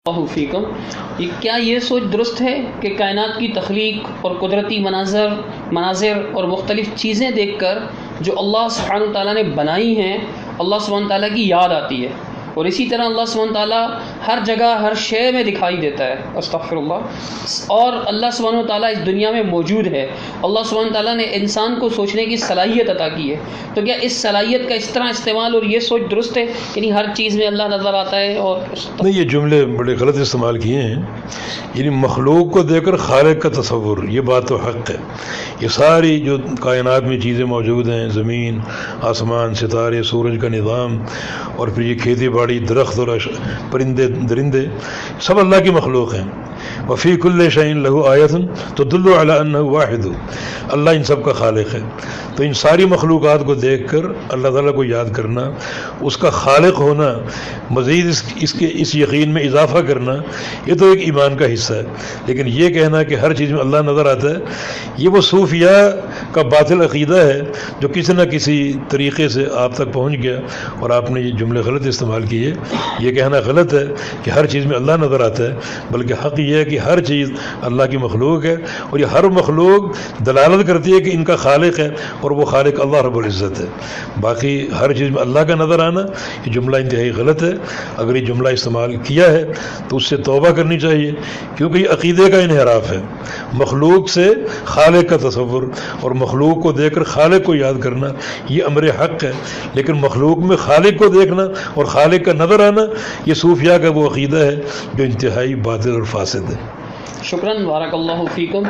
اللہ فیکم، کیا یہ سوچ درست ہے کہ کائنات کی تخلیق اور قدرتی مناظر اور مختلف چیزیں دیکھ کر جو اللہ سبحانہ و تعالیٰ نے بنائی ہیں اللہ سبحانہ و تعالیٰ کی یاد آتی ہے، اور اسی طرح اللہ سبحانہ و تعالیٰ ہر جگہ ہر شے میں دکھائی دیتا ہے، استغفر اللہ، اور اللہ سبحانہ و تعالیٰ اس دنیا میں موجود ہے، اللہ سبحانہ و تعالیٰ نے انسان کو سوچنے کی صلاحیت عطا کی ہے، تو کیا اس صلاحیت کا اس طرح استعمال اور یہ سوچ درست ہے یعنی ہر چیز میں اللہ نظر آتا ہے؟ اور نہیں، یہ جملے بڑے غلط استعمال کیے ہیں، یعنی مخلوق کو دیکھ کر خالق کا تصور، یہ بات تو حق ہے، یہ ساری جو کائنات میں چیزیں موجود ہیں، زمین، آسمان، ستارے، سورج کا نظام، اور پھر یہ کھیتی باڑی، درخت اور پرندے درندے، سب اللہ کی مخلوق ہیں۔ وفی کل شیء لہ آیۃ تدل علی انہ واحد، اللہ ان سب کا خالق ہے۔ تو ان ساری مخلوقات کو دیکھ کر اللہ تعالیٰ کو یاد کرنا، اس کا خالق ہونا، مزید اس یقین میں اضافہ کرنا، یہ تو ایک ایمان کا حصہ ہے۔ لیکن یہ کہنا کہ ہر چیز میں اللہ نظر آتا ہے، یہ وہ صوفیاء کا باطل عقیدہ ہے جو کسی نہ کسی طریقے سے آپ تک پہنچ گیا، اور آپ نے یہ جملے غلط استعمال کیے۔ یہ کہنا غلط ہے کہ ہر چیز میں اللہ نظر آتا ہے، بلکہ حق یہ ہے کہ ہر چیز اللہ کی مخلوق ہے، اور یہ ہر مخلوق دلالت کرتی ہے کہ ان کا خالق ہے، اور وہ خالق اللہ رب العزت ہے۔ باقی ہر چیز میں اللہ کا نظر آنا، یہ جملہ انتہائی غلط ہے۔ اگر یہ جملہ استعمال کیا ہے تو اس سے توبہ کرنی چاہیے، کیونکہ یہ عقیدے کا انحراف ہے۔ مخلوق سے خالق کا تصور اور مخلوق کو دیکھ کر خالق کو یاد کرنا، یہ امر حق ہے، لیکن مخلوق میں خالق کو دیکھنا اور خالق کا نظر آنا، یہ صوفیاء کا وہ عقیدہ ہے جو انتہائی باطل اور فاسد ہے۔ شکراً، بارک اللہ فیکم۔